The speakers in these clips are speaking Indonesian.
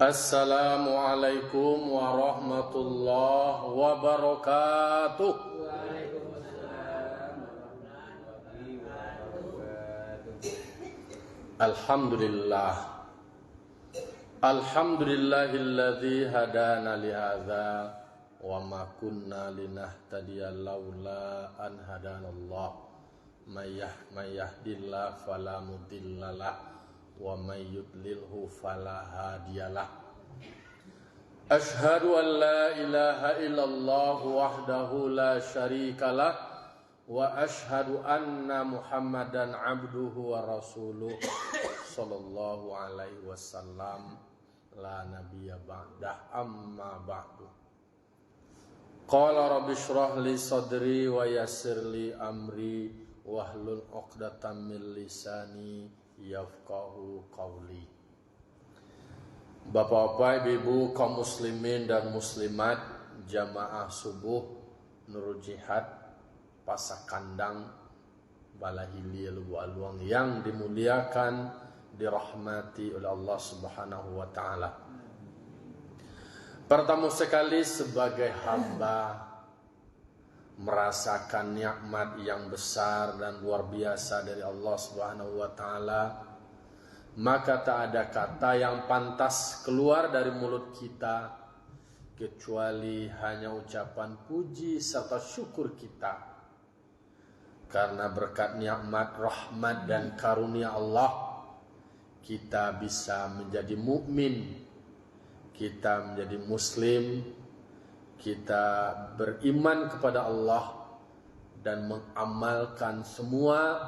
Assalamualaikum warahmatullahi wabarakatuh. Alhamdulillah. Alhamdulillahilladzi hadana lihadza wa ma kunna linahtadiya laula an hadanallah. May yahdihillahu fala mudhillalah wa may yudlilhu fala hadiyalah. Asyhadu an la ilaha illallah wahdahu la syarikalah wa asyhadu anna Muhammadan abduhu wa rasuluh sallallahu alaihi wasallam la nabiyya ba'dah amma ba'du. Qala rabbi shrah li sadri wa yassir li amri wahlul 'uqdatam min lisani yafqahu qawli. Bapak-bapak, ibu kaum muslimin dan muslimat jamaah subuh Nurul Jihad Pasakandang Balahili Lubu Aluang yang dimuliakan, dirahmati oleh Allah Subhanahu wa taala. Pertama sekali sebagai hamba merasakan nikmat yang besar dan luar biasa dari Allah Subhanahu wa taala, maka tak ada kata yang pantas keluar dari mulut kita kecuali hanya ucapan puji serta syukur kita. Karena berkat nikmat, rahmat dan karunia Allah, kita bisa menjadi mukmin, kita menjadi muslim, kita beriman kepada Allah dan mengamalkan semua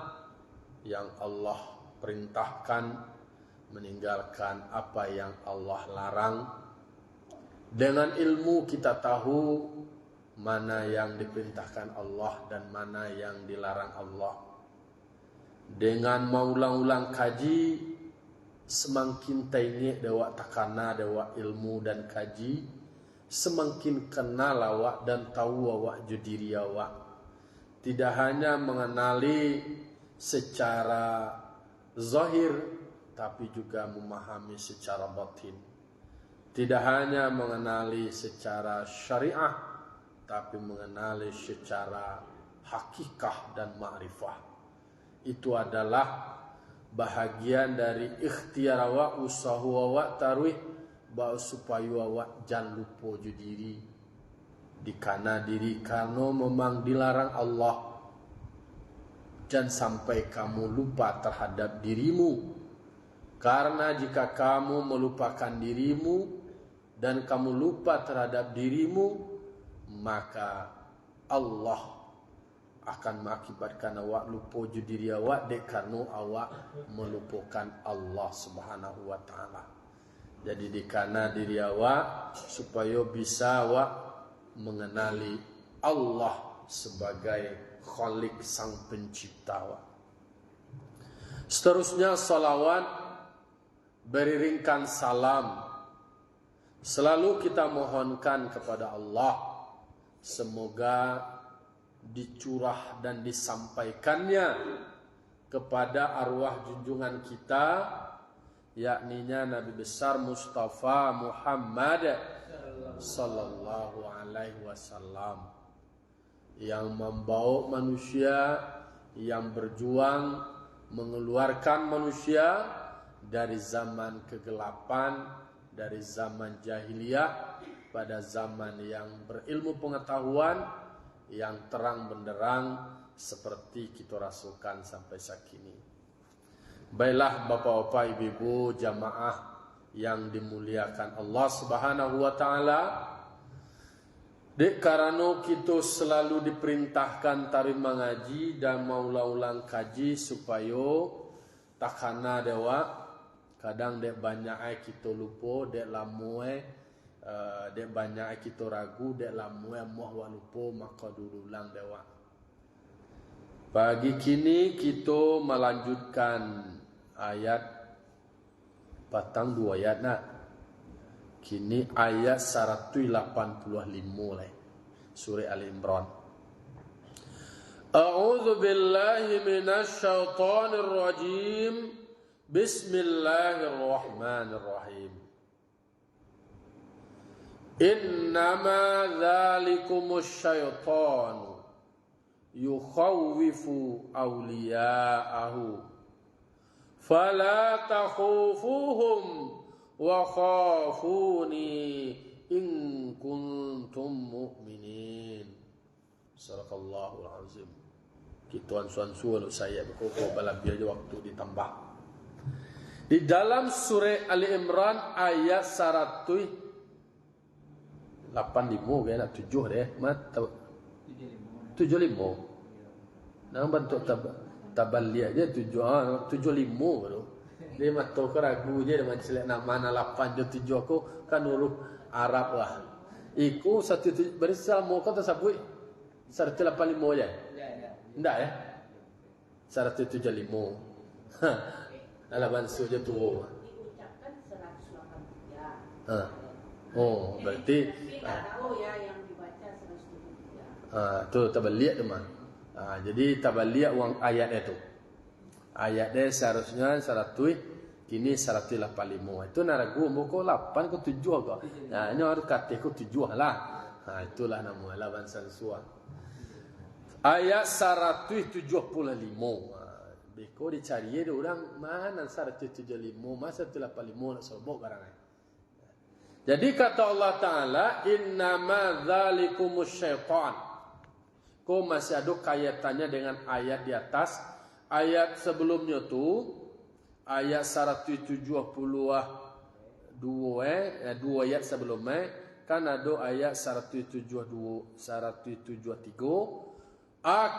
yang Allah perintahkan, meninggalkan apa yang Allah larang. Dengan ilmu kita tahu mana yang diperintahkan Allah dan mana yang dilarang Allah. Dengan maulang-ulang kaji, semakin taingi dewa takana dewa ilmu dan kaji, semakin kenal awak dan tahu awak judiri awak. Tidak hanya mengenali secara zahir, tapi juga memahami secara batin. Tidak hanya mengenali secara syariah, tapi mengenali secara hakikah dan ma'rifah. Itu adalah bahagian dari ikhtiar awak, usaha awak tarwih, bahwa supaya awak jangan lupa diri dikana diri karena memang dilarang Allah. Jangan sampai kamu lupa terhadap dirimu, karena jika kamu melupakan dirimu dan kamu lupa terhadap dirimu, maka Allah akan mengakibatkan awak lupa diri awak dek karena awak melupakan Allah Subhanahu wa taala. Jadi dikana diri awak supaya bisa awak mengenali Allah sebagai Khalik, sang pencipta awak. Seterusnya salawat beriringkan salam selalu kita mohonkan kepada Allah, semoga dicurah dan disampaikannya kepada arwah junjungan kita, yakninya Nabi besar Mustafa Muhammad sallallahu alaihi wasallam, yang membawa manusia, yang berjuang mengeluarkan manusia dari zaman kegelapan, dari zaman jahiliyah pada zaman yang berilmu pengetahuan, yang terang benderang seperti kita rasakan sampai saat ini. Baiklah bapak-bapak, ibu-ibu, jamaah yang dimuliakan Allah Subhanahu wa taala, dek karena kita selalu diperintahkan tarim mengaji dan maulang-ulang kaji supaya takana dewa. Kadang dek banyak kita lupa, dek lamue, dek banyak kita ragu, dek lamue moh lupa, maka dulu ulang dewa. Pagi kini kita melanjutkan ayat patang dua ayat nak. Kini ayat 185 surah Ali Imran. A'udzu billahi minasy syaithanir rajim. Bismillahirrahmanirrahim. Innama dzalikumus syaitanu yukhawwifu awliya'ahu fala takhufuhum wa khafuni in kuntum mu'minin. Sadaqallahul azim. Kituan suan-suan saya berkoko balabia aja waktu ditambah. Di dalam surah Ali Imran ayat 185 kena 7 deh. Mat 75. Nah bentuk taballi aja 75 tu. Dia mat to ragu je dengan selek mana 8 je 7 aku kan huruf Arab lah. Iku 1 bersama kau tersebut 185 je. Enggak ya? 175. Alaban suja tu. Diucapkan 183. Oh, berarti tidak tahu ya yang dibaca 173. Tu tabaliat tu mah. Jadi tabaliat uang ayat itu. Ayat dia seharusnya 100, kini 185. Itu naragu muka 8 ke 7 ke. Nah, ini harus kata ke 7 lah. Itulah nama lawan sansua. Ayat 175. Beko dicari dia orang mana 175, masa 185 nak sobok barang. Jadi kata Allah Taala, innama dzalikumus syaitan. Kau masih ada kaitannya dengan ayat di atas. Ayat sebelumnya tu ayat 172 dua ayat sebelumnya kan ada ayat 172 173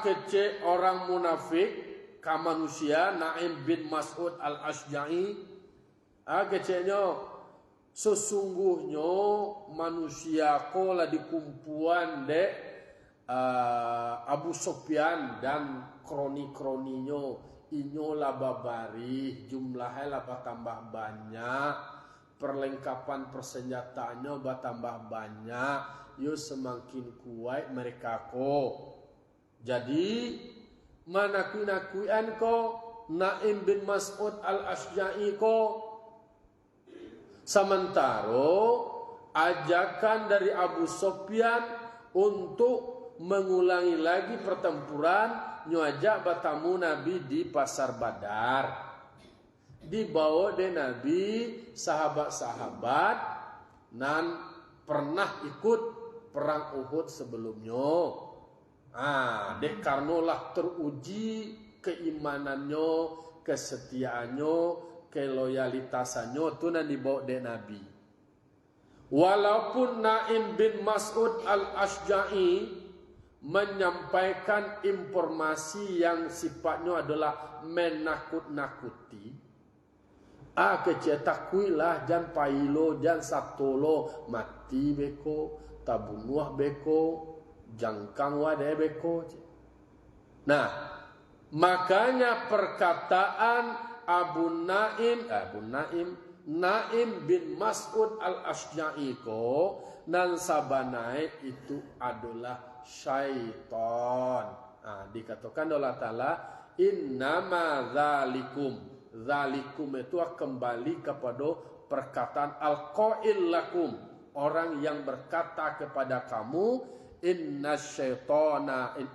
kece orang munafik ka manusia Naim bin Mas'ud al-Ashja'i kecenya sesungguhnya manusia ko lah di kumpulan de Abu Sufyan dan kroni-kroninya inyolah babari jumlahnya lah bertambah banyak perlengkapan persenjataannya bertambah banyak yo semakin kuat mereka ko jadi manakui-nakuian ko Naim bin Mas'ud al-Ashja'i ko sementara ajakan dari Abu Sufyan untuk mengulangi lagi pertempuran nyajak bertemu Nabi di pasar Badar. Dibawa de Nabi sahabat-sahabat dan pernah ikut perang Uhud sebelumnya. Dek karenalah teruji keimanannya, kesetiaannya, keloyalitasannya tu nan dibawa de Nabi. Walaupun Naim bin Mas'ud al-Ashja'i menyampaikan informasi yang sifatnya adalah menakut-nakuti. Kecil takuilah jan pailo jan satolo mati beko tabunuah beko jangkang wade beko. Nah, makanya perkataan Naim bin Mas'ud al-Ashja'i ko nan sabanai itu adalah syaitan. Dikatakan Allah Ta'ala innama dzalikum. Dzalikum itu kembali kepada perkataan al-qail lakum, orang yang berkata kepada kamu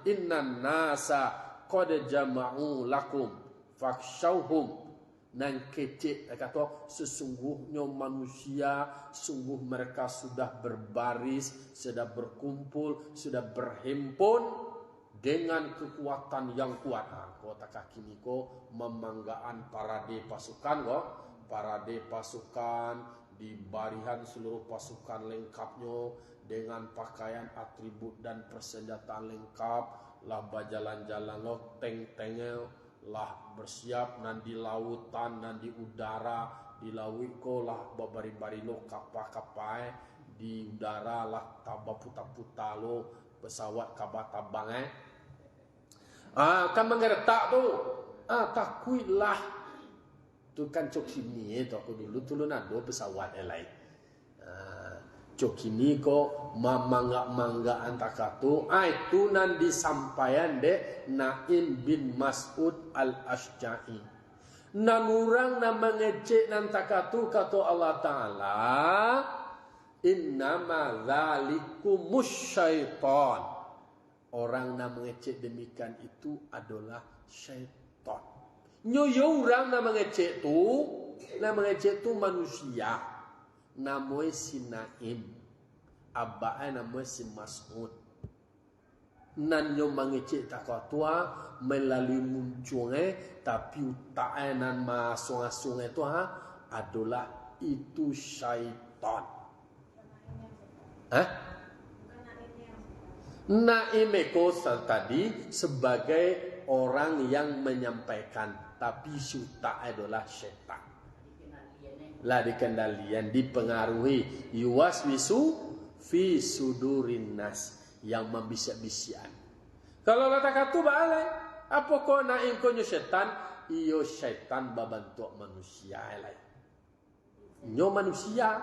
innan nasa qad jama'u lakum fakhshawhum. Nan kecil kata sesungguhnya manusia sungguh mereka sudah berbaris, sudah berkumpul, sudah berhimpun dengan kekuatan yang kuat. Kota kaki ni ko memanggaan parade pasukan ko, parade pasukan di barihan seluruh pasukan lengkapnya dengan pakaian atribut dan persenjataan lengkap lah berjalan-jalan lo tank-tanknya lah bersiap nan di lautan nan di udara di laut ko lah babari-bari lo kapal-kapal di udara lah tabah puta-puta lo pesawat kabar-tabang kan mengertak tu takuilah tu kan cok sini tu aku dulu nado pesawat lain cok ini ko mangga antakatu itu nan disampaikan de Naim bin Mas'ud al-Ashja'i nan orang nan mengecek nan takatu kata Allah Ta'ala Innama dzalikumus syaiton. Orang yang mengecek demikian itu adalah syaitan. Nyoyo orang yang mengecek tu manusia. Namanya si Naim. Abahnya namanya si Mas'ud. Nan yo mengecek takwa melalui munculnya, tapi utaknya nan masung-asung itu adalah itu syaitan. Naim eko tadi sebagai orang yang menyampaikan, tapi syuta adalah syaitan. Lah dikendalian, dipengaruhi, yuwaswisu fi sudurin nas, yang membisik-bisikan. Kalau kata katu balik, apa kau naim konyo syaitan? Iyo syaitan babantu manusia lain. Nyo manusia.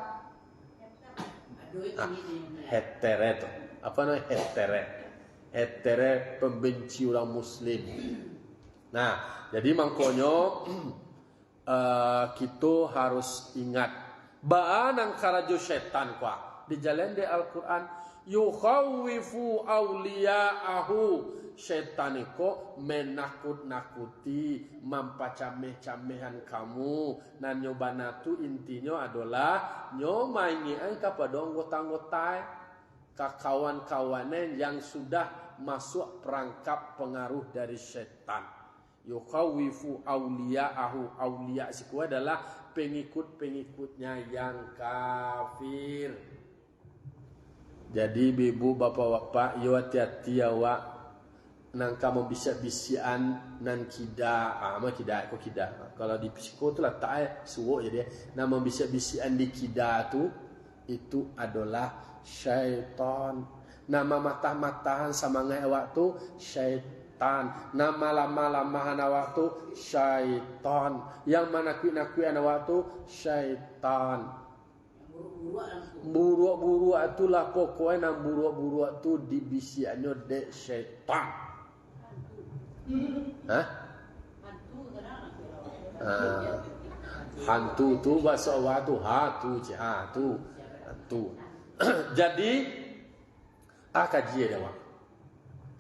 Hetere tu. Apa namanya hetere? Hetere pembenci orang Muslim. Nah, jadi mangkonyo kita harus ingat baan ang karajo syaitan kwa di jalan di Al-Quran yukhawifu awliya'ahu. Syaitan itu menakut-nakuti, mampacameh-camehan kamu. Dan nyobana tu intinya adalah nyomaingian kepada anggota-anggota kawan-kawannya yang sudah masuk perangkap pengaruh dari syaitan. Yukhawifu awliya'ahu. Awliya' siku adalah pengikut-pengikutnya yang kafir. Jadi ibu bapak-bapak yo hati-hati awak nang kamu bisa bisian nan kida kida kok kida. Kalau di psiko tu lah tak suwo jadi nama bisa bisian di kida tu itu adalah syaitan. Nama matah-matahan sama ngai awak tu syaitan. Nama lama-lamahan awak tu syaitan. Yang menakui-nakui awak tu syaitan. Buruk-buruk itulah pokoknya nang buruk-buruk tu dibisiannya dek syaitan. Hantu tu bahasa awak tu hantu. Jadi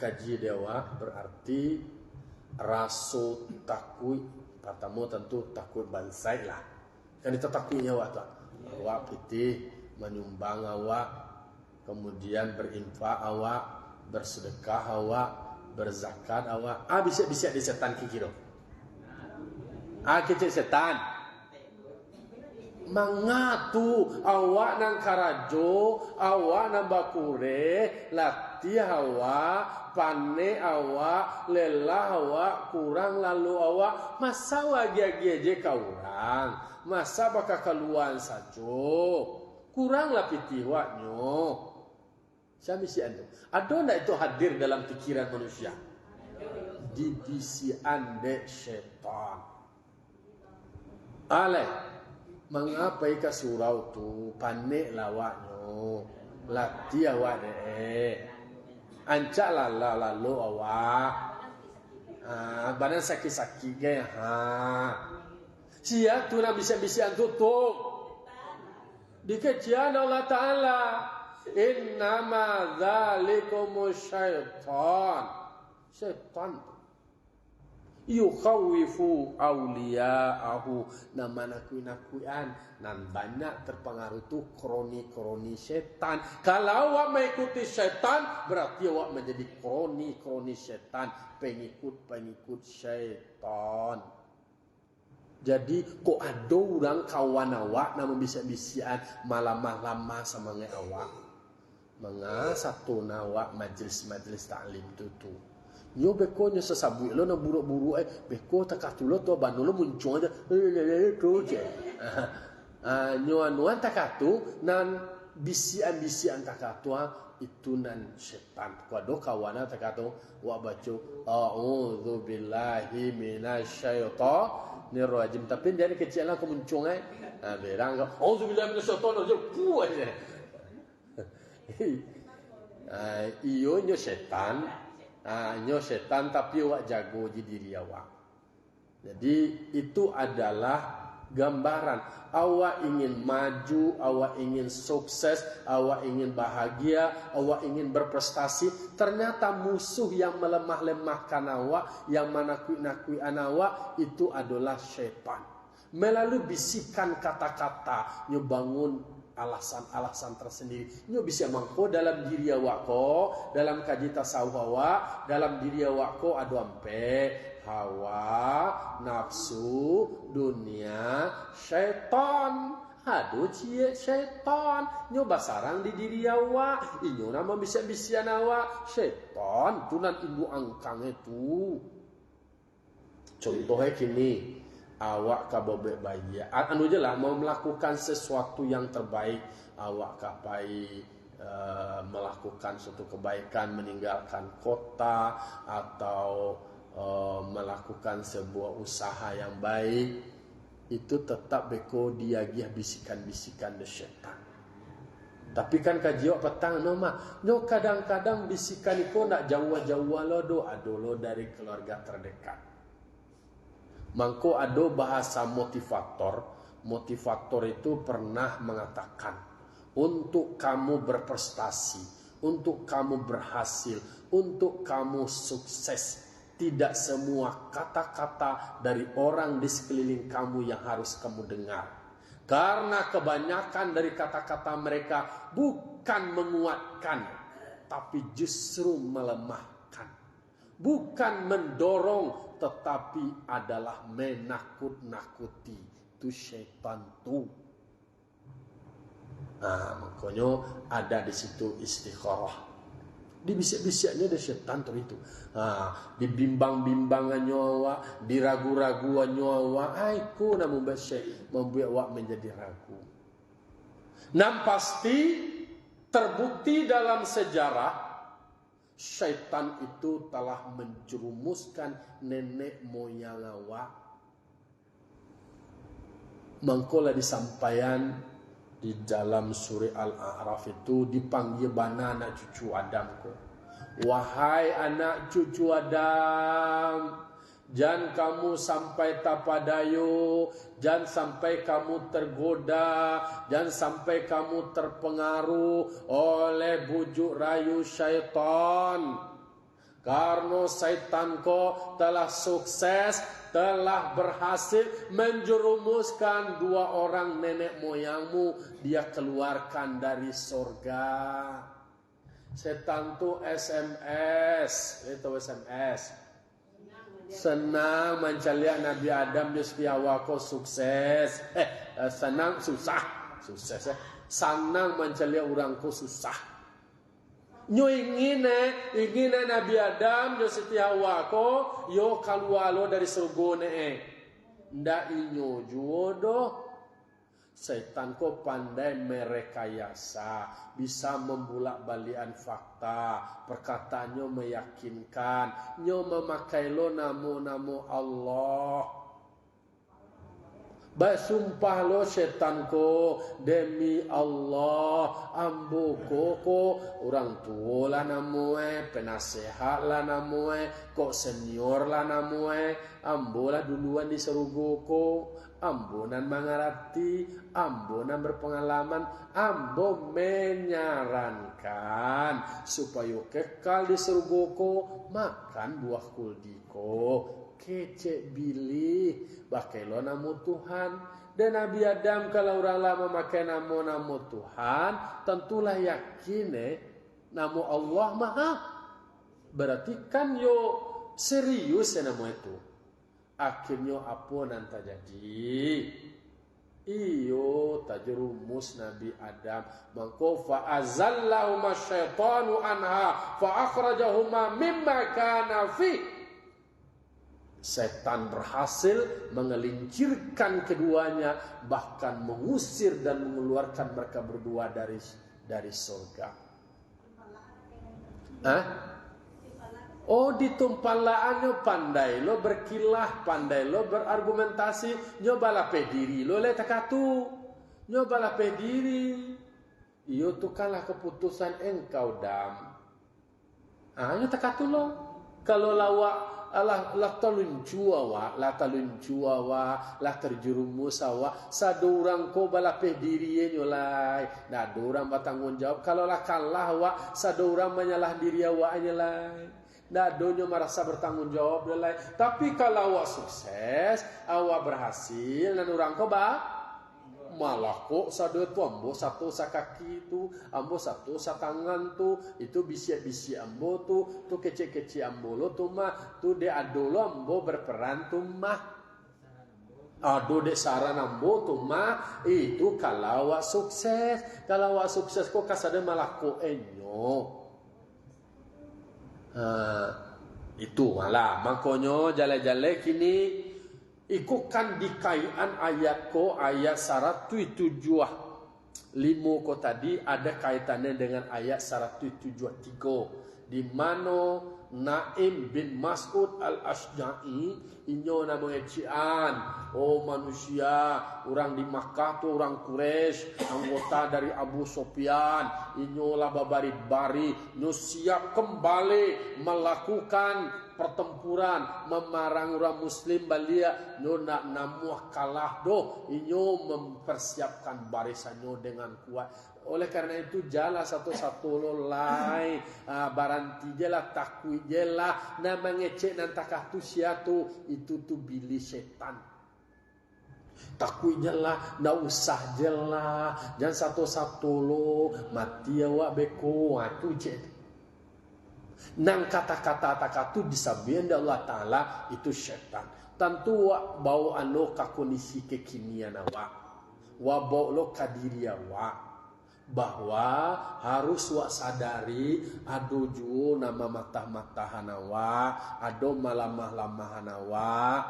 kaji dewa berarti rasa takut. Pertama tentu takut bansai lah. Kan itu takutnya awak tu. Awak putih menyumbang awak, kemudian berinfak awak, bersedekah awak, berzakat awak. Bisa di setan kikiro. Kecil setan. Mangatu awak nang karajo, awak nang bakure, latih awak, pane awak, lelah awak, kurang lalu awak, masa lagi aja kau orang. Masa bakal keluar saja. Kuranglah pitiwaknya. Saya misi anda. Ada tak itu hadir dalam pikiran manusia? Dibisi anda syaitan. Mengapa ika surau tu panik lawaknya? Latih awak deh. Ancak lalu awak. Badan sakit-sakit ke? Sia tu nak bisa-bisa tutup. Dikajian Allah Ta'ala. Innama dzalikumus syaitan. Syaitan. Yukhawifu awliya'ahu. Nama nakui-nakuian. Dan banyak terpengaruh tu kroni-kroni syaitan. Kalau awak mengikuti syaitan, berarti awak menjadi kroni-kroni syaitan. Pengikut-pengikut syaitan. Jadi kok ada orang kawan awak nama bisa-bisian malam-malam sama ngai awak. Menga satu nawak majlis-majlis taklim tu. Yo beko nya sesabu lo na buruk-buruk beko takatulo to banulo muncul aja. Tu je. Nyo anuan takatu nan bisian-bisian takatu itu nan syaitan. Kuado kawana takatu wa baca a'udzu billahi minasyaitonir rajim. Tapi dari kecil lah kemuncung berang a'udzu billahi minasyaitonir rajim. Kuat je. Iyo nyo syaitan. Nyo syaitan tapi awak jago di diri awak. Jadi itu adalah gambaran. Awak ingin maju, awak ingin sukses, awak ingin bahagia, awak ingin berprestasi. Ternyata musuh yang melemah-lemahkan awak, yang menakut-nakuti awak, itu adalah syaitan. Melalui bisikan kata-kata, nyebangun alasan-alasan tersendiri. Nyo bisa mangko dalam diri awak ko, dalam kaji tasawuf awak, dalam diri awak ko ada ampe hawa, nafsu, dunia, syaitan. Aduh cie syaitan. Nyo basarang di diri awak. Inyo nama bisa-bisian awak. Syaitan tunan ibu angkang itu. Contohnya kini. Awak kabobek bayi. Anu je lah mau melakukan sesuatu yang terbaik. Awak kapai melakukan suatu kebaikan, meninggalkan kota atau melakukan sebuah usaha yang baik, itu tetap beko diagih bisikan-bisikan dari syaitan. Tapi kan kajiwa petang noma, nyo kadang-kadang bisikan itu nak jauh-jauh lo do adolo dari keluarga terdekat. Mangko ado bahasa motivator. Motivator itu pernah mengatakan, untuk kamu berprestasi, untuk kamu berhasil, untuk kamu sukses, tidak semua kata-kata dari orang di sekeliling kamu yang harus kamu dengar. Karena kebanyakan dari kata-kata mereka bukan menguatkan, tapi justru melemahkan. Bukan mendorong, tetapi adalah menakut-nakuti. Itu syaitan tuh. Nah, makanya ada di situ istikharah. Dibisik-bisiknya ada syaitan itu. Dibimbang-bimbangan nyawa, diragu-raguan nyawa, aiku namun basyai membuat awak menjadi ragu. Nam pasti terbukti dalam sejarah syaitan itu telah menjerumuskan nenek moyang awak. Mangkola disampaikan di dalam surah Al-A'raf itu dipanggil bana anak cucu Adam ko. Wahai anak cucu Adam, jangan kamu sampai tapadayo, jangan sampai kamu tergoda, jangan sampai kamu terpengaruh oleh bujuk rayu syaitan. Karena syaitan ko telah sukses, telah berhasil menjerumuskan dua orang nenek moyangmu, dia keluarkan dari surga. Setan tu SMS, itu SMS. Senang mencari Nabi Adam di setiawako sukses. Senang susah, sukses. Senang mencari orangku susah. Nyo ingin Nabi Adam di setiawako yo kalualo dari surga ndak inyo jodoh. Setan ko pandai merekayasa, bisa membulak-balikan fakta, perkataannya meyakinkan, nyo memakai lo namo Allah. Basumpah lo setan ko demi Allah, ambo ko orang tua lah namue, penasehat lah namue, kok senior lah namue, ambo lah duluan di serugo ko. Ambonan mengerti, ambonan berpengalaman, ambo menyarankan supaya kekal di surgoko, makan buah kuldiko, kecek bilih, pakai lo namo Tuhan. Dan Nabi Adam kalau orang lama memakai namo Tuhan, tentulah yakin namo Allah maha. Berarti kan yo serius ya namo itu. Akhirnya apa nanti jadi? Iyo tajerumus Nabi Adam. Maka fa'azallahuma syaitanu anha fa'akhrajahuma mimma kana fi. Setan berhasil mengelincirkan keduanya, bahkan mengusir dan mengeluarkan mereka berdua dari surga. Oh, ditumpalaannya pandai lo berkilah, pandai lo berargumentasi, nyobalah pediri lo le takatu, nyobalah pediri. Iyo tu kalah keputusan engkau dam. Nyo takatu lo. Kalau lawak la taluncu awak la terjerumus awak sadurang ko balapeh diri nyolai nah dorang bertanggung jawab kalau lah kalah awak sadurang menyalah diri awak nyolai nah donyo merasa bertanggung jawab nyolai tapi kalau awak sukses awak berhasil dan orang ko malah kok sadu tu ambo satu sakaki tu ambo satu satangan tu itu bisi ambo tu kecil ambo lo tu mah tu de adolo ambo berperan tu mah ado de saran ambo tu mah itu kalau awak sukses kok kasada malah kok enyo itu malah makonyo jale-jale kini iku kan dikaitan ayat 107 limo ko tadi ada kaitannya dengan ayat 173 di mana Naim bin Mas'ud al-Ashja'i inyo namanya cian manusia orang di Makkah tu orang Quraisy anggota dari Abu Sufyan inyo lah babari-bari inyo siap kembali melakukan pertempuran memarang orang muslim balia nyo nak namuah kalah doh inyo mempersiapkan barisannya dengan kuat oleh karena itu jala satu-satu lolai baranti jela takui jela na mengecek nantakah tu siatu itu tu bili setan takui jela na usah jela jangan satu-satu lo mati awak beko tu cek nang kata-kata tu disabihan Allah Ta'ala itu syaitan. Tentu wak bawa alo ka kondisi kekinian awak. Wak bawa lo ka diri awak. Bahwa harus wak sadari ado ju nama matah-matahan awak. Ado malamah-lamahan awak.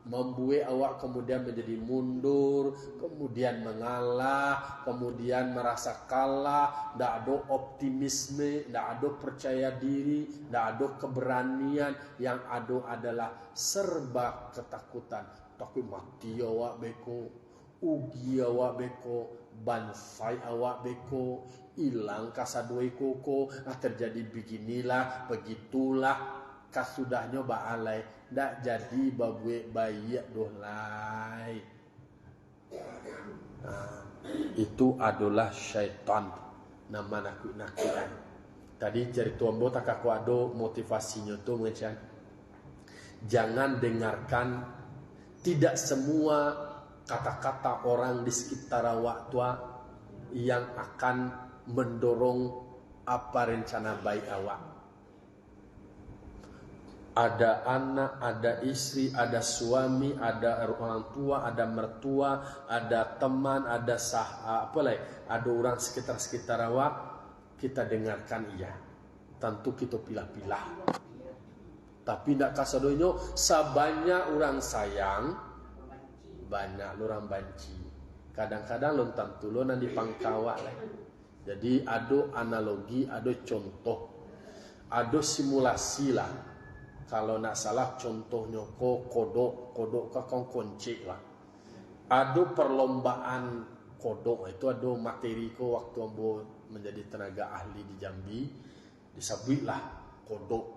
Membuat awak kemudian menjadi mundur, kemudian mengalah, kemudian merasa kalah, tidak ada optimisme, tidak ada percaya diri, tidak ada keberanian, yang ada adalah serba ketakutan. Takut mati awak beko, ugi awak beko, bansai awak beko, hilang kasadoi koko, terjadi beginilah, begitulah. Kasudahnya baalai ndak jadi babue bayi dohlai itu adalah syaitan nama nakut-nakutan tadi cerita ambo tak aku ada motivasinya tu macam jangan dengarkan tidak semua kata-kata orang di sekitar awak tua yang akan mendorong apa rencana baik awak. Ada anak, ada istri, ada suami, ada orang tua, ada mertua, ada teman, ada ada orang sekitar awak. Kita dengarkan iya. Tentu kita pilah-pilah. Tapi tidak kasadonyo sebanyak orang sayang, banyak orang banci. Kadang-kadang lo tentu lo nanti pangkawak lah. Jadi ada analogi, ada contoh, ada simulasi lah. Kalau nak salah contohnya kodok kakong kunci lah. Ada perlombaan kodok itu ada materi ko waktu ambo menjadi tenaga ahli di Jambi disabit lah kodok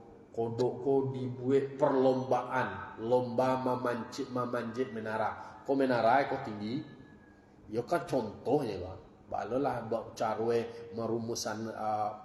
ko dibuat perlombaan lomba memanjat menara. Ko menara ko tinggi. Yo kan contohnya lah. Balolah bak carwe merumusan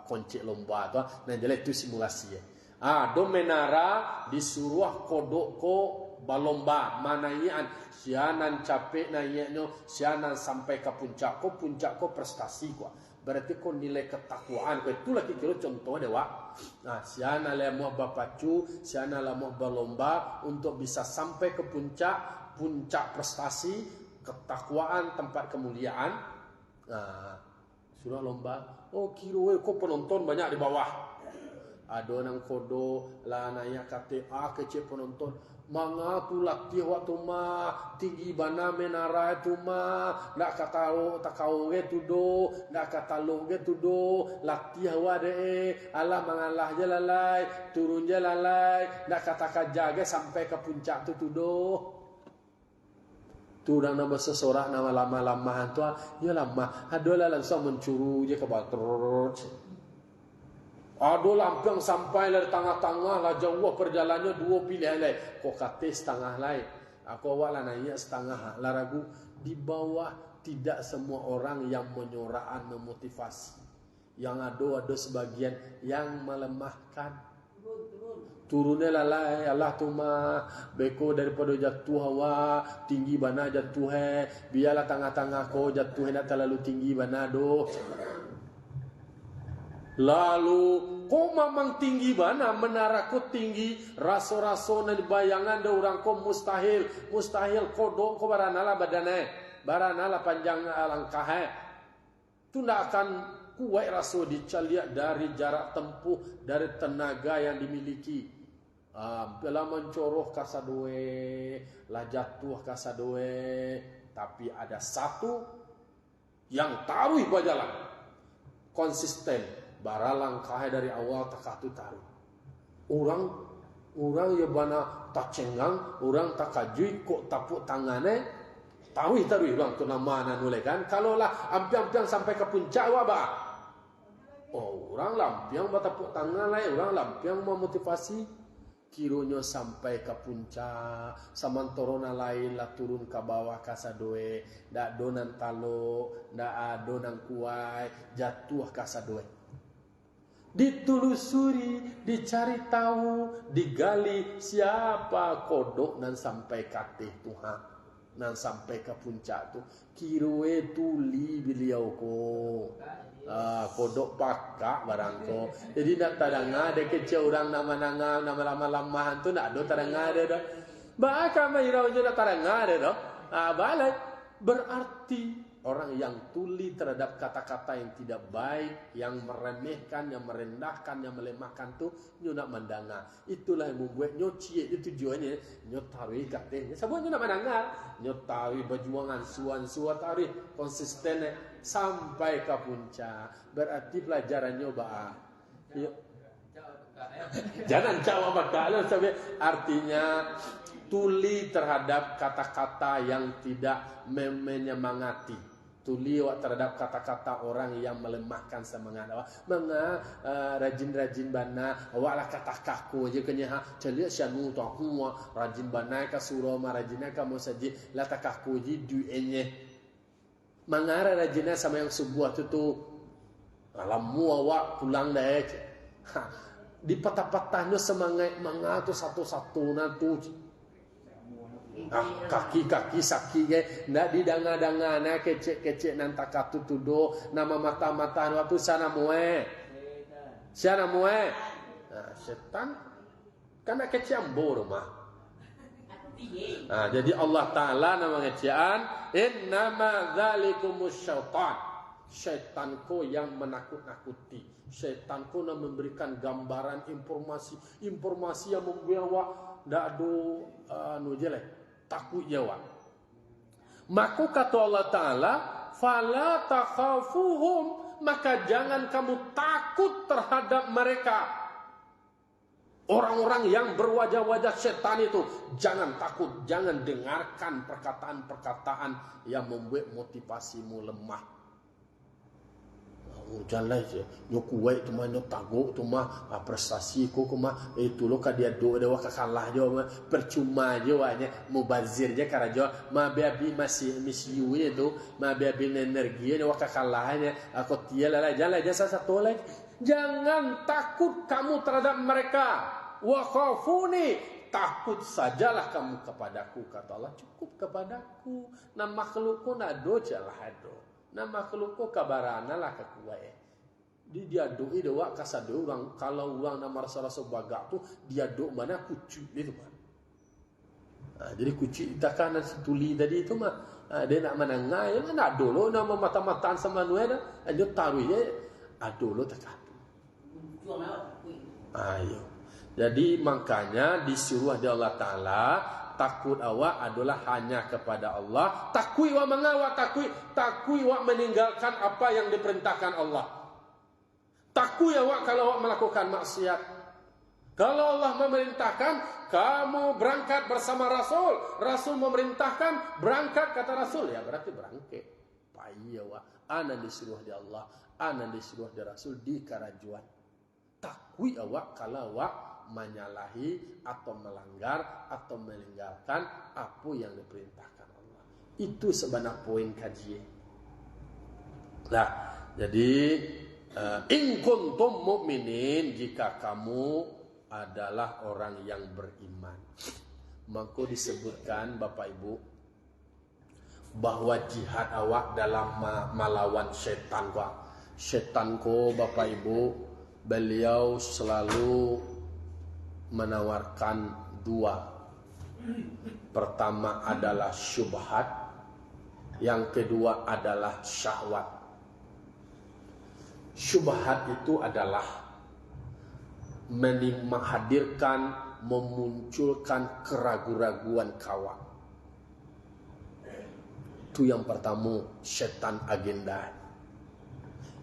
kunci lomba tu. Nah jadi itu simulasi ya. Do menara disuruh kodok ko balomba manaian sianan capek naiknya sianan sampai ke puncak ko prestasi ko berarti ko nilai ketakwaan ko itulah kira contoh dewa nah sianan le mau bapacu sianan le mau balomba untuk bisa sampai ke puncak prestasi ketakwaan tempat kemuliaan nah sudah lomba kira ko penonton banyak di bawah. Ada nang kodo lah naya kate kecil penonton manga tu latih waktu mah tinggi bana menara itu mah nak takau ge tudo nak katalo ge tudo latih wade Allah mangalah je lalai turun je lalai nak kata jaga sampai ke puncak tu tudo tu nang nama seseorang nama lama-lamahan tu ya lama adolah langsung mencuru je ke batrot. Ado lampiang sampai dari tengah-tengah lah jauh perjalanannya dua pilihan lain. Kok kate setengah lain. Aku awak lah nanya setengah lah ragu. Di bawah tidak semua orang yang menyoraan memotivasi. Yang ada sebagian yang melemahkan. Turunnya lalai Allah tu mah beko daripada jatuh hawa tinggi bana jatuh biarlah tengah-tengah ko jatuh nak terlalu tinggi bana do. Lalu kau memang tinggi bana menara ko tinggi raso-raso na bayangan ada orang ko mustahil kodok ko baranala baranala panjang langkah tu ndak akan kuat raso dicaliak dari jarak tempuh dari tenaga yang dimiliki. Bila mencoroh kasadue lah jatuh kasadue, tapi ada satu yang taruh berjalan konsisten bara langkah dari awal takatu taruh. Orang ya bana tak cengang, orang tak kajui kok tapuk tangane taruh orang tu nama nule kan. Kalau lah ampiang-ampiang sampai ke puncak wabah. Orang lampiang batapuk tangan lain, orang lampiang memotivasi. Kironyo sampai ke puncak, samantorona lain lah turun ke bawah kasadoe, dak donan talo, dak donan kuai, jatuh kasadoe. Ditelusuri, dicari tahu, digali siapa kodok dan sampai kateh Tuhan, dan sampai ke puncak tu. Kiroe tuli beliau ko. Kodok pakak barangko. Jadi nak tadanga ada kecil orang nama lama-lamahan tu nak do tadanga ada dah. Ba kama irau je nak tadanga ada dah. Balai berarti orang yang tuli terhadap kata-kata yang tidak baik, yang meremehkan, yang merendahkan, yang melemahkan tu nyo nak mendanga. Itulah yang membuat nyo cie itu tujuannya nyo tawi katanya. Sebab nyo nak mendanga, nyo tawi berjuangan suan tawi konsisten sampai ke puncak. Berarti pelajarannya jangan jawab bakal sampai artinya tuli terhadap kata-kata yang tidak menyemangati. Tuli terhadap kata-kata orang yang melemahkan semangat awak. Rajin-rajin bana awak lah kata kaku je kenya ha celia syanu tu huwa rajin bana ka suroma rajin ka mosaji la takaku ji duenye. Mangara rajinnya sama yang sebuah tu alamu awak pulang dah di patah-patahnya semangat tu satu-satu tu kaki sakit ke ndak didanga-danga na kecek-kecek nan takatu tudo nama mata-mata waktu sana moe setan kana kecek ambo rumah. Jadi Allah Ta'ala nama ngecian innama dzalikumus syaitan. Syaitanku yang menakut-nakuti. Syaitanku yang memberikan gambaran informasi yang membawa ndak do takut jawab. Maka kata Allah Ta'ala fala takhafuhum, maka jangan kamu takut terhadap mereka. Orang-orang yang berwajah-wajah setan itu jangan takut, jangan dengarkan perkataan-perkataan yang membuat motivasimu lemah. Janganlah je, nyo kuat tu mah nyo taguk tu mah prestasi ko mah itu lo ka dia do dewa ka kalah je percuma je wanya mubazir je karajo ma beabi masih misiu itu ma beabi energi je wa ka kalahnya aku tiala lah janganlah jasa satu lagi. Jangan takut kamu terhadap mereka. Wa khafuni, takut sajalah kamu kepadaku, kata Allah. Cukup kepadaku. Nah makhlukku nak do jalah ado. Nah makhlukku kabarana lah kekuai. Dia doi dewa kasar orang. Kalau orang nama rasa-rasa bagak tu dia do mana kucu dia tu mah. Jadi kucu takkan tuli tadi itu mah. Dia nak menangai nak dulu nama mata-mataan sama nuai dah. Dia taruh je dulu takkan. Ayo. Jadi makanya disuruh oleh Allah Ta'ala takut awak adalah hanya kepada Allah. Takui awak mengawak takui awak meninggalkan apa yang diperintahkan Allah. Takui awak kalau awak melakukan maksiat. Kalau Allah memerintahkan kamu berangkat bersama Rasul, Rasul memerintahkan berangkat kata Rasul, ya berarti berangkat. Pai awak ana disuruh di Allah, ana disuruh di Rasul di karajuan. takwi awak kalau awak menyalahi atau melanggar atau meninggalkan apa yang diperintahkan Allah. Itu sebenarnya poin kajian. Nah, jadi in kuntum mu'minin, jika kamu adalah orang yang beriman. Maka disebutkan Bapak Ibu bahwa jihad awak dalam melawan setan ko. Setan ko Bapak Ibu, beliau selalu menawarkan dua. Pertama adalah syubhat, yang kedua adalah syahwat. Syubhat itu adalah menghadirkan, memunculkan keraguan-raguan kawan. Itu yang pertama, setan agenda.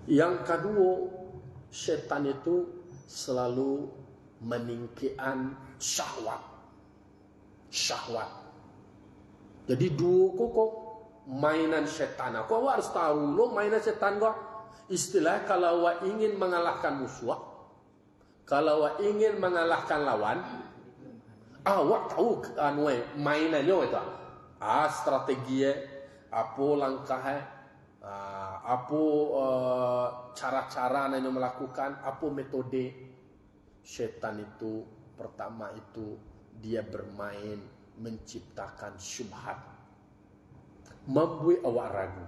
Yang kedua, setan itu selalu meningkikan syahwat. Syahwat. Jadi dua kok mainan setan. Aku harus tahu lo mainan setan kok. Istilah kalau awak ingin mengalahkan musuh, kalau awak ingin mengalahkan lawan, awak tahu mainannya itu. Strategi, apa langkah, apa cara-cara yang melakukan, apa metode. Setan itu pertama itu dia bermain menciptakan syubhat, membuat awak ragu.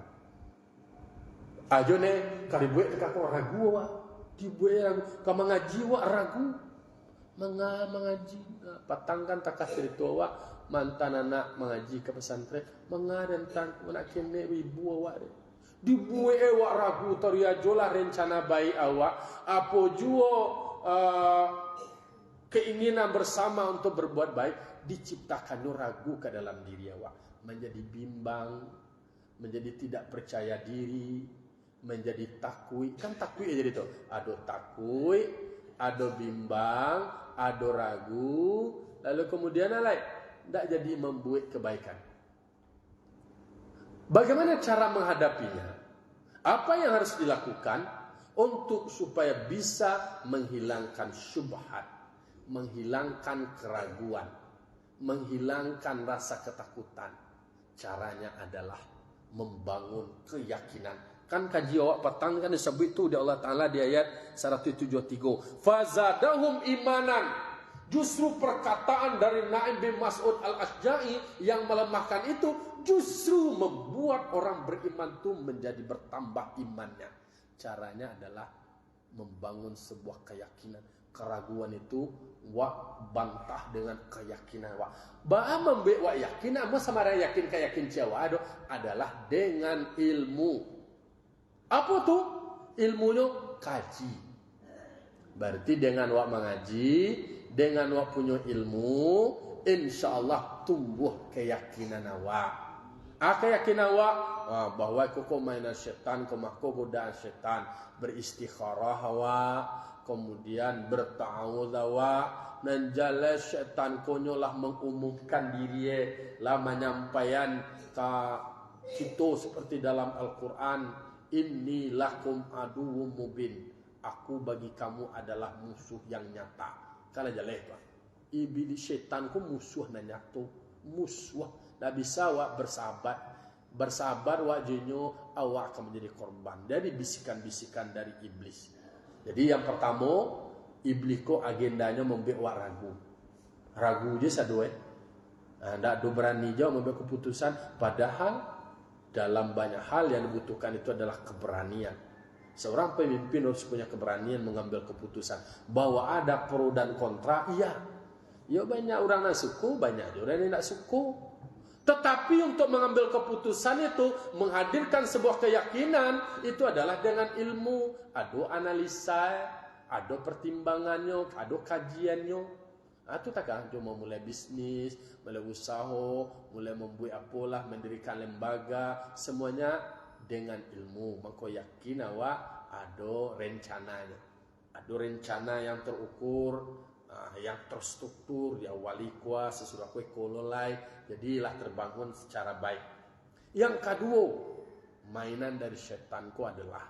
Ajo ne kali buat dekat awak ragu awak, dibuat ragu. Kau mengaji awak ragu, mengaji. Patangkan tak kasih itu awak mantan anak mengaji ke pesantren, mengadentang nak kene ibu awak deh. Dibuat awak ragu, teriak jolah rencana baik awak, apa juo keinginan bersama untuk berbuat baik, diciptakan ragu ke dalam diri awak, menjadi bimbang, menjadi tidak percaya diri, menjadi takwi. Kan takwi aja itu, ada takwi, ada bimbang, ada ragu, lalu kemudian tidak jadi membuat kebaikan. Bagaimana cara menghadapinya? Apa yang harus dilakukan untuk supaya bisa menghilangkan syubhat, menghilangkan keraguan, menghilangkan rasa ketakutan? Caranya adalah membangun keyakinan. Kan kaji awak petang kan disebut itu di Allah Ta'ala di ayat 173. Fazadahum imanan. Justru perkataan dari Naim bin Mas'ud al-Asja'i yang melemahkan itu justru membuat orang beriman itu menjadi bertambah imannya. Caranya adalah membangun sebuah keyakinan. Keraguan itu wak bantah dengan keyakinan wak. Ba membuat wak yakin, ama sama ada yakin keyakin Jawa adalah dengan ilmu. Apa tuh? Ilmunya kaji. Berarti dengan wak mengaji, dengan wak punya ilmu, insyaallah tumbuh keyakinan awak. Keyakinan awak bahwa kau mainan setan, kau godaan setan, beristikharah awak, kemudian berta'awudz awak, menjala setan konyolah mengumumkan diri lah menyampaikan ke kita seperti dalam Al-Quran, inni lakum aduwwum mubin, aku bagi kamu adalah musuh yang nyata. Kalau jaleh pak, iblis setan ku musuh na nyata, musuh. Tak bisa awak bersabar wak jenyo, awak akan menjadi korban dari bisikan-bisikan dari iblis. Jadi yang pertama, iblis ko agendanya membuat awak ragu je sadue. Ndak do berani jauh membuat keputusan, padahal dalam banyak hal yang dibutuhkan itu adalah keberanian. Seorang pemimpin harus punya keberanian mengambil keputusan. Bahwa ada pro dan kontra, iya. Ya banyak orang yang suku, banyak orang yang tidak suku. Tetapi untuk mengambil keputusan itu, menghadirkan sebuah keyakinan, itu adalah dengan ilmu. Ada analisa, ada pertimbangannya, ada kajiannya. Itu takkan cuma mulai bisnis, mulai usaha, mulai membuat apalah, mendirikan lembaga, semuanya dengan ilmu. Maka yakin awak ada rencananya. Ada rencana yang terukur, yang terstruktur, diawali kuas, sesudah kue kololai, jadilah terbangun secara baik. Yang kedua, mainan dari setanku adalah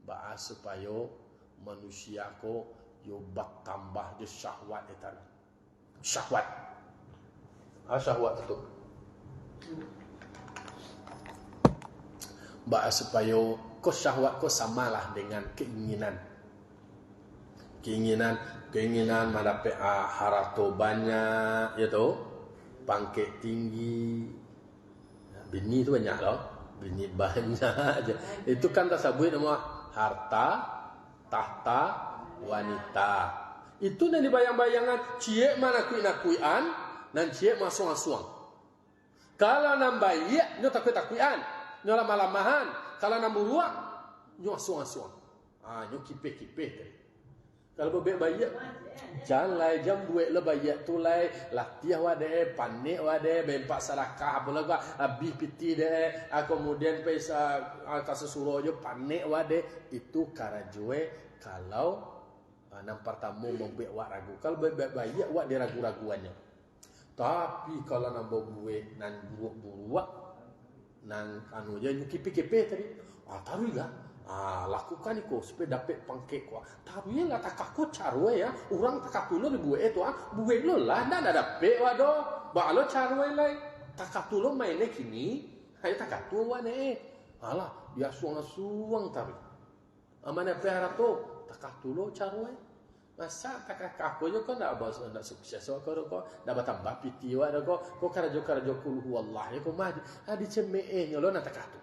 bahas supaya manusia ko yo bak tambah je syahwat eta. Syahwat. Syahwat tu. Ba supaya ko syahwat ko samalah dengan keinginan. Keinginan mendapat harta banyak, ya tu, pangkat tinggi. Bini tu banyak loh, bini banyak aja. Itu kan tasawuf nama harta, tahta, wanita. Itu yang dibayang-bayangan cie mana nakui-nakuian dan cie masuang-suang. Kalau nambayak, nyo takui-takuian, nyo lama-lamahan. Kalau namburuak, nyo asuang-asuang. Nyo kipeh-kipeh tadi. Kalau bebek bayak, jangan jam duit le bayak tu lai latih wade, panik wade, bempak sadakah apa laga, habis piti de, kemudian pesa kasus suruh je panik wade, itu karajue kalau nampak tamu membek wak ragu. Kalau bebek bayak wak dia ragu-raguannya. Tapi kalau nambah duit nan buruk-buruk, nan anu je nyukipi-kipi tadi, taruh lah. Lakukan itu supaya dapat pangkek kuah. Tapi ya nggak takak ko carwe ya. Orang takak tulo di buat itu buat lo lah, dah dapat wado. Balo carwe lah. Takak tulo mainnya kini, hai takak tua wane. Alah dia suang-suang tapi. Amane pehara tu takak tulo carwe. Masa takak aku je kau nak bahas nak sukses kau dah bertambah piti wado kau karajo kulu wallahi kau mah di cemeh lo nak takak tu.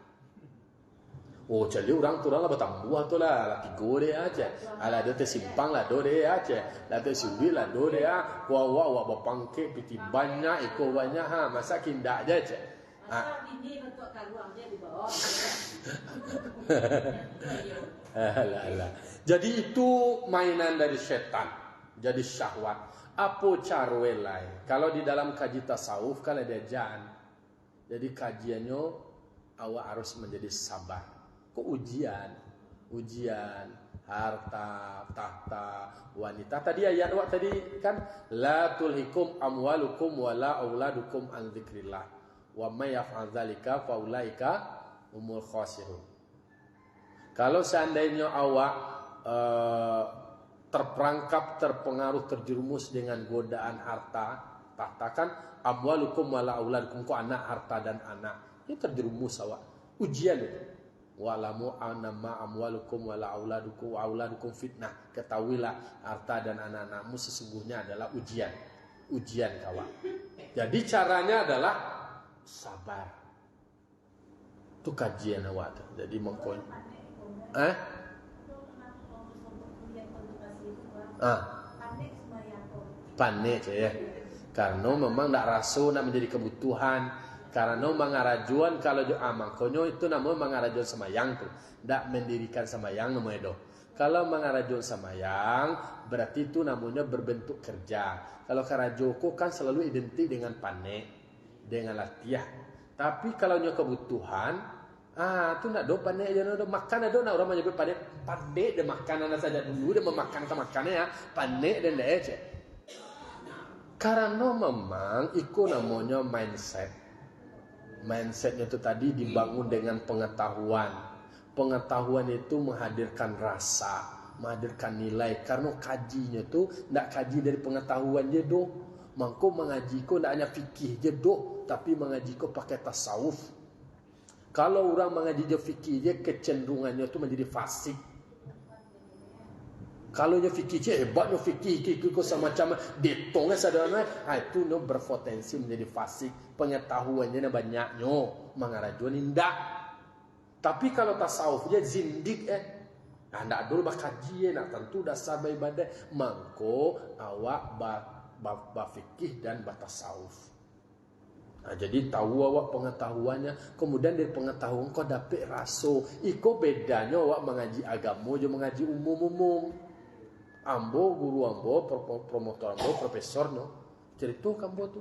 Oh, jadi orang tu lah bertambuh tu lah, laki gore aja. Ala dia tersimpang lah, dore aja. Lah tersubi lah, dore ah. Wah, berpangkit piti banyak, ikut banyak ha. Masa kindak aja. Masa bini bentuk karuang dia di bawah. Alah. Jadi itu mainan dari setan. Jadi syahwat. Apa carwe lain? Kalau di dalam kaji tasawuf kan ada jan. Jadi kajiannya awak harus menjadi sabar. Kok ujian harta, tahta, wanita. Tadi ayat awak tadi kan la tulhikum amwalukum wala auladukum an dzikrillah wa may yaf'al dzalika fa ulaika humul khasirun. Kalau seandainya awak terpengaruh, terjerumus dengan godaan harta, tahta kan amwalukum wala auladukum, kok anak, harta dan anak. Ini terjerumus awak. Ujian itu. Wa'lamu annama amwalukum wala auladukum fitnah. Ketahuilah harta dan anak-anakmu sesungguhnya adalah ujian kawan. Jadi caranya adalah sabar. Itu kajian awak. Jadi mengkon. Panik ya. Karena memang tak rasa nak menjadi kebutuhan. Karena mengarajuan kalau mangkonyo itu namanya mengarajuan semayang tu. Tak mendirikan semayang namanya do. Kalau mengarajuan semayang berarti itu namanya berbentuk kerja. Kalau karajoko kan selalu identik dengan panek, dengan latihan. Tapi kalau nyo kebutuhan, tu nak do panek aja do makan ada nak orang menyebut panek de makanan saja dulu de memakan ke makannya ya, panek dan dah aja. Karena memang itu namanya mindset. Mindsetnya itu tadi dibangun dengan pengetahuan. Pengetahuan itu menghadirkan rasa, menghadirkan nilai. Karena kajinya itu tidak kaji dari pengetahuan je do. Mangko mengaji ko tidak hanya fikih je do, tapi mengaji ko pakai tasawuf. Kalau orang mengaji je fikih je, kecenderungannya itu menjadi fasik. Kalau nya fikih je hebatnya fikih ko semacam detongnya saudara, itu no berpotensi menjadi fasik. Pengetahuannya banyaknya mengarajuan indah. Tapi kalau tasawuf je zindik ndak dulu bakaji nak tentu dasar ibadah mangko awak ba fikih dan batasawuf. Jadi tahu awak pengetahuannya, kemudian dari pengetahuan kau dapat raso. Iko bedanya awak mengaji agama je mengaji umum-umum. Ambo guru ambo, promotor ambo, profesor no, cerita kambo tu.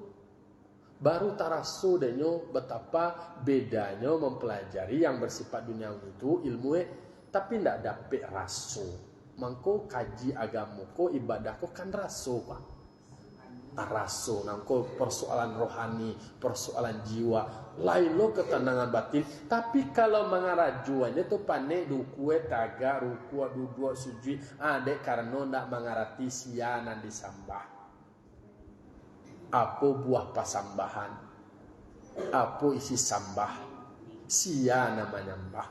Baru taraso denyo betapa bedanya mempelajari yang bersifat duniawi itu ilmu tapi ndak dapet raso. Mangko kaji agama ko ibadah ko kan raso pak. taraso nangko persoalan rohani, persoalan jiwa, lain lo ketenangan batin. Tapi kalau mengarajuannya tu pandai dukue taga rukua dudua sujud adek karena nak mengarati sianan disambah. Apa buah pasambahan? Apa isi sambah? Sia namanya mbah.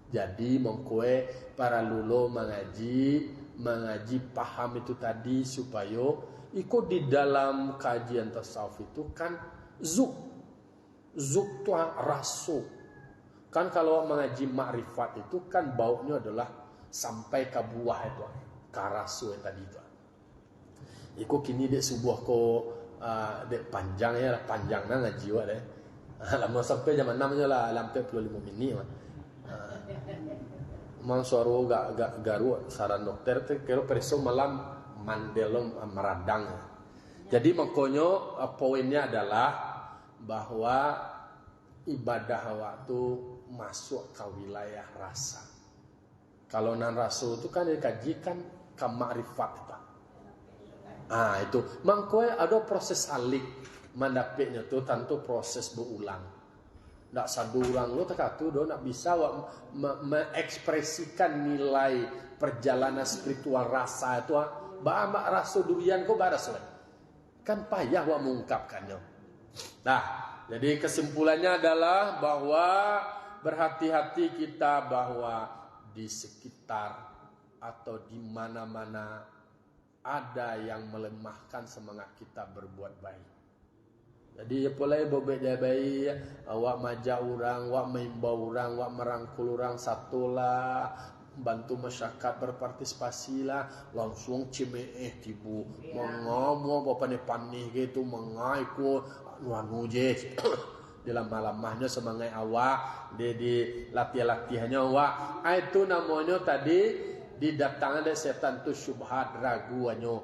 Jadi mengkue para lulo mengaji paham itu tadi supaya ikut di dalam kajian tasawuf itu kan zuk tu rasu. Kan kalau mengaji makrifat itu kan baunya adalah sampai ke buah itu, ke rasu tadi itu. Ikut kini dek sebuah dek panjang ya, panjangnya ngaji wa deh. Lama sampai jam 6 aja lah, sampai 45 menit mah. Mang suara gak garu saran dokter teh kalau perso malam mandelom meradang. Jadi makanya poinnya adalah bahwa ibadah waktu masuk ke wilayah rasa. Kalau nan rasul itu kan dikajikan ke makrifat itu. Itu makanya ada proses alik mendapatnya itu tentu proses berulang. Ndak satu orang lo terkatu do nak bisa mengekspresikan nilai perjalanan spiritual rasa itu. Ba rasul durian kok baras kan payah wa mengungkapkannya. Nah, jadi kesimpulannya adalah bahwa berhati-hati kita bahwa di sekitar atau di mana-mana ada yang melemahkan semangat kita berbuat baik. Jadi pulai bobek baik, awak majak orang, awak mengimbau orang, awak merangkul orang satulah. Bantu masyarakat berpartisipasi lah, langsung cimeeh tibu mengomong panih-panih gitu mengaiku nuanu je dalam malamahnya semangat awak di latihan-latihannya awak itu namanya tadi didatangkan dari setan tu syubhat raguannya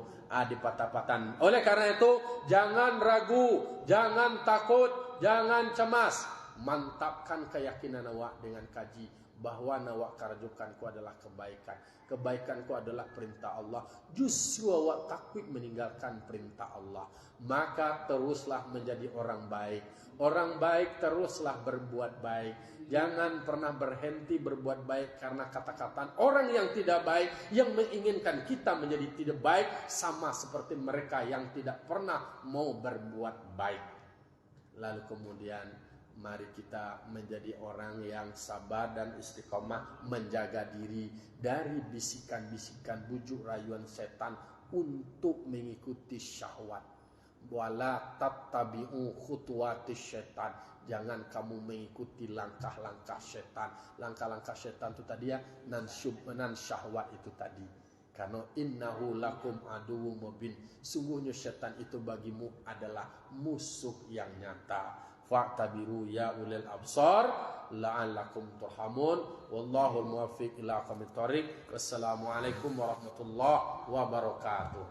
di patah-patan. Oleh karena itu jangan ragu, jangan takut, jangan cemas, mantapkan keyakinan awak dengan kaji bahwa nawak karajukanku adalah kebaikan. Kebaikanku adalah perintah Allah. Justru awak takut meninggalkan perintah Allah. Maka teruslah menjadi orang baik. Orang baik teruslah berbuat baik. Jangan pernah berhenti berbuat baik karena kata-kata orang yang tidak baik yang menginginkan kita menjadi tidak baik sama seperti mereka yang tidak pernah mau berbuat baik. Lalu kemudian mari kita menjadi orang yang sabar dan istiqomah menjaga diri dari bisikan-bisikan bujuk rayuan setan untuk mengikuti syahwat. Wala tattabi'u khutuwatis syaitan. Jangan kamu mengikuti langkah-langkah setan. Langkah-langkah setan itu tadi ya nan syahwat itu tadi. Karena innahu lakum aduwwum mubin. Sungguhnya setan itu bagimu adalah musuh yang nyata. Fa'tabiru ya ulil absar la'allakum turhamun. Wallahul muwaffiq ila aqwamit thoriq. Wassalamualaikum warahmatullahi wabarakatuh.